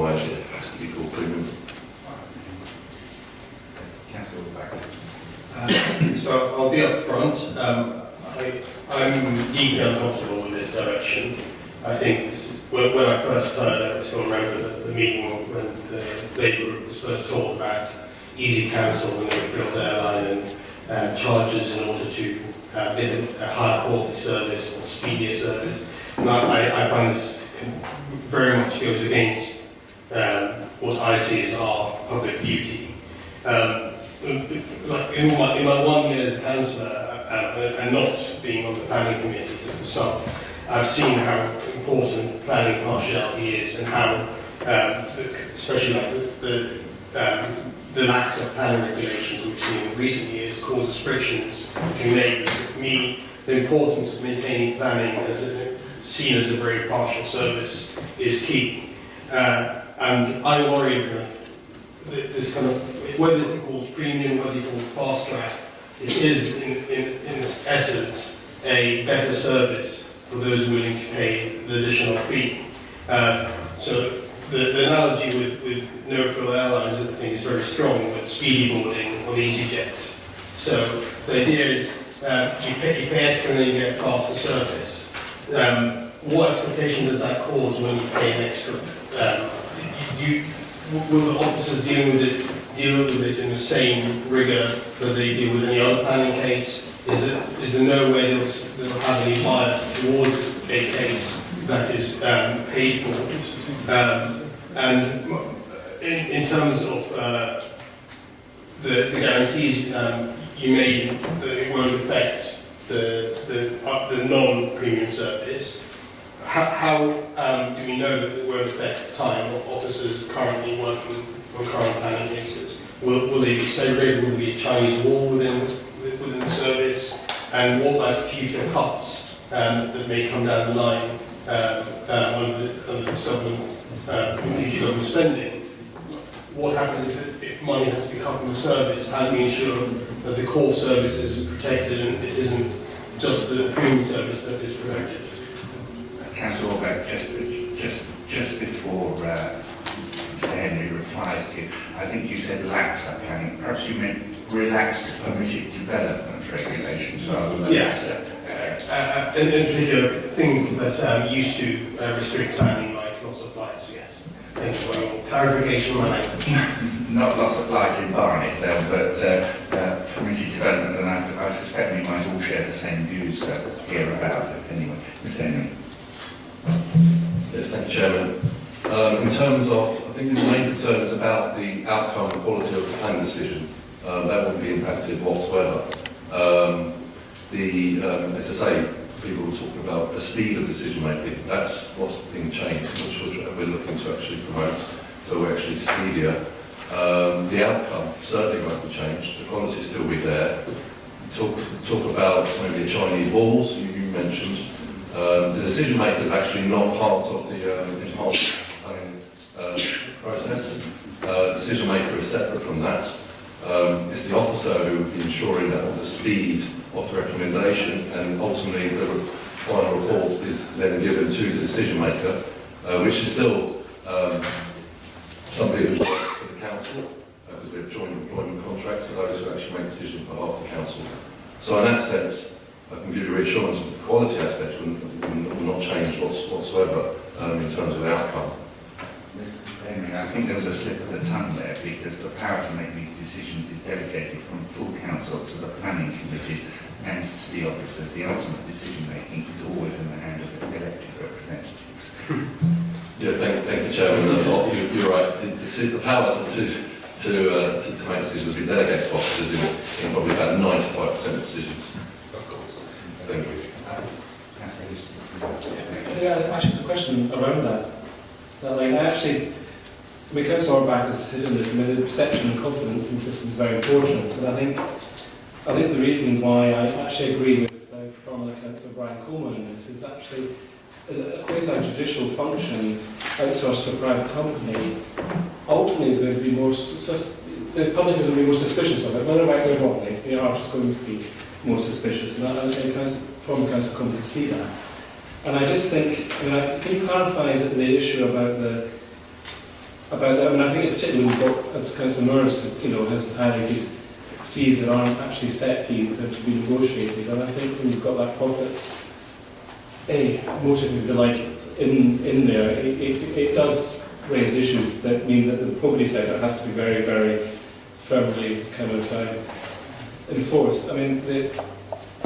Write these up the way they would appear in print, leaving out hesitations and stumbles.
otherwise it has to be called premium. Councillor back. So I'll be up front. I'm deeply uncomfortable with this direction. I think this is, when I first heard, I still remember the meeting when the Labour group was first told about EasyCouncil and Cllrs airline and charges in order to bid a higher quality service or speedier service. And I find this very much goes against what I see as our public duty. Like in my 1 year as a councillor and not being on the planning committee just the sum, I've seen how important planning partiality is and how, especially like the lax of planning regulations we've seen in recent years causes frictions between neighbours. For me, the importance of maintaining planning as seen as a very partial service is key. And I worry this kind of, whether it's called premium, whether it's called fast track, it is in essence a better service for those willing to pay the additional fee. So the analogy with no-frill airlines, I think, is very strong with speedy boarding on EasyJet. So the idea is you pay extra and then you get faster service. What expectation does that cause when you pay an extra? Will the officers deal with it in the same rigour that they deal with any other planning case? Is there no way they'll have any bias towards a case that is paid for? And in terms of the guarantees you made that it won't affect the non-premium service, how do we know that it won't affect the time of officers currently working on current planning cases? Will they be segregated? Will there be a Chinese wall within the service? And what about future cuts that may come down the line under this government, future government spending? What happens if money has to be cut from the service? How do we ensure that the core service is protected and it isn't just the premium service that is protected? Councillor Orbeck, just before Mr Henry replies to you, I think you said lax up planning. Perhaps you meant relaxed permitted development regulations rather than yes. In particular, things that used to restrict planning, like loss of flights. Yes. Thank you for your clarification on my language. Not loss of light in Barnet, but permitted development, and I suspect we might all share the same views here about it. Anyway, Mr Henry. Yes, thank you, Chairman. In terms of, I think the main concern is about the outcome and quality of the planning decision. That won't be impacted whatsoever. As I say, people were talking about the speed of decision making. That's what's being changed, which we're looking to actually promote. So we're actually speedier. The outcome certainly won't be changed. The quality will still be there. Talk about maybe the Chinese walls you mentioned. The decision maker is actually not part of the enhanced planning process. The decision maker is separate from that. It's the officer who will be ensuring that the speed of the recommendation and ultimately the final report is then given to the decision maker, which is still somebody who works for the council, because we have joint employment contracts for those who actually make decisions on behalf of the council. So in that sense, I can give you reassurance that the quality aspect will not change whatsoever in terms of the outcome. Mr Henry, I think there was a slip of the tongue there, because the power to make these decisions is delegated from full council to the planning committees and to the officers. The ultimate decision making is always in the hand of the elected representatives. Yeah, thank you, Chairman. You're right. The power to make decisions will be delegated to officers in probably about 95% of decisions. Thank you. Yeah, actually, there's a question around that. Actually, because Orbeck has hit on this, the perception and confidence in the system is very important. And I think the reason why I actually agree with former Councillor Brian Coleman in this is actually a quasi-judicial function outsourced to a private company ultimately is going to be more, the public are going to be more suspicious of it, whether rightly or wrongly. They are just going to be more suspicious, and former Councillor Coleman can see that. And I just think, can you clarify the issue about about that. I mean, I think particularly we've got, as Councillor Norris, has highlighted, fees that aren't actually set fees that have to be negotiated, and I think when you've got that profit motive, if you like, in there, it does raise issues that mean that the property sector has to be very, very firmly kind of enforced. I mean,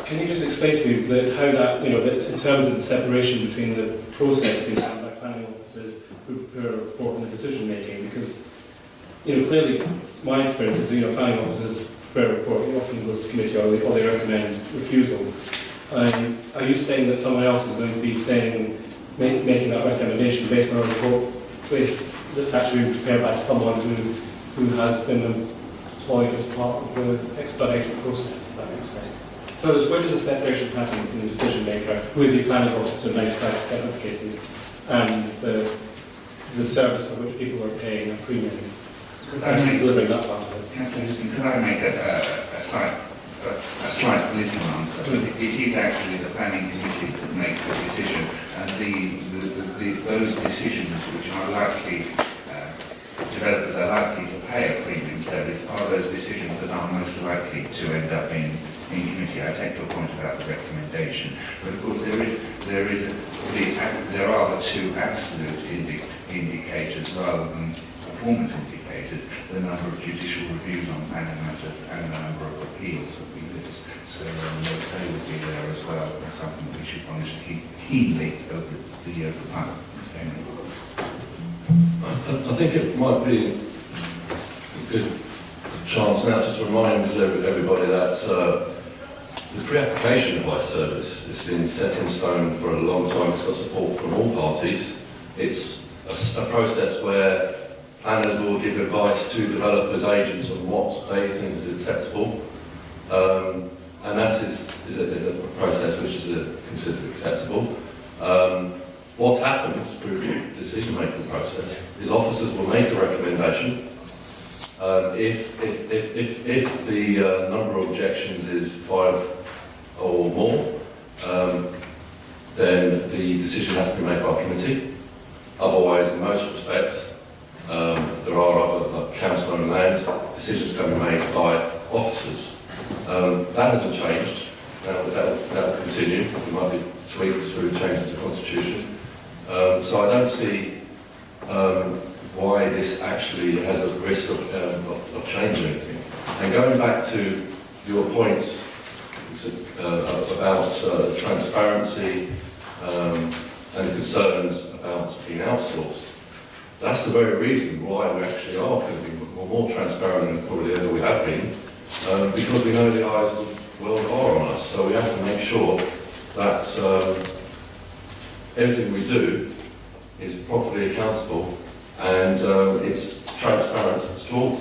can you just explain to me how that, in terms of the separation between the process being done by planning officers who prepare a report and the decision making? Because, clearly, my experience is, planning officers prepare a report, it often goes to committee or they recommend refusal. Are you saying that someone else is going to be making that recommendation based on a report that's actually prepared by someone who has been employed as part of the expedited process, if that makes sense? So where does the separation happen in the decision maker, who is the planning officer in 95% of cases, and the service for which people are paying a premium? Actually delivering that part of it. Councillor Houston, could I make a slight political answer? It is actually the planning committees that make the decision, and those decisions which are likely, developers are likely to pay a premium service, are those decisions that are most likely to end up in committee. I take your point about the recommendation, but of course there are the two absolute indicators rather than performance indicators, the number of judicial reviews on planning matters and the number of appeals that we lose. So they would be there as well, and something we should monitor keenly over the time. I think it might be a good chance now just to remind everybody that the pre-application advice service has been set in stone for a long time. It's got support from all parties. It's a process where planners will give advice to developers' agents on what they think is acceptable, and that is a process which is considered acceptable. What happens through the decision-making process is officers will make a recommendation. If the number of objections is 5 or more, then the decision has to be made by committee. Otherwise, in most respects, there are other, like council owned lands, decisions can be made by officers. That hasn't changed. That will continue. There might be tweaks through changes to the constitution. So I don't see why this actually has a risk of changing anything. And going back to your point about transparency and the concerns about being outsourced, that's the very reason why we actually are going to be more transparent than probably ever we have been, because we know the eyes of the world are on us. So we have to make sure that everything we do is properly accountable and it's transparent to all.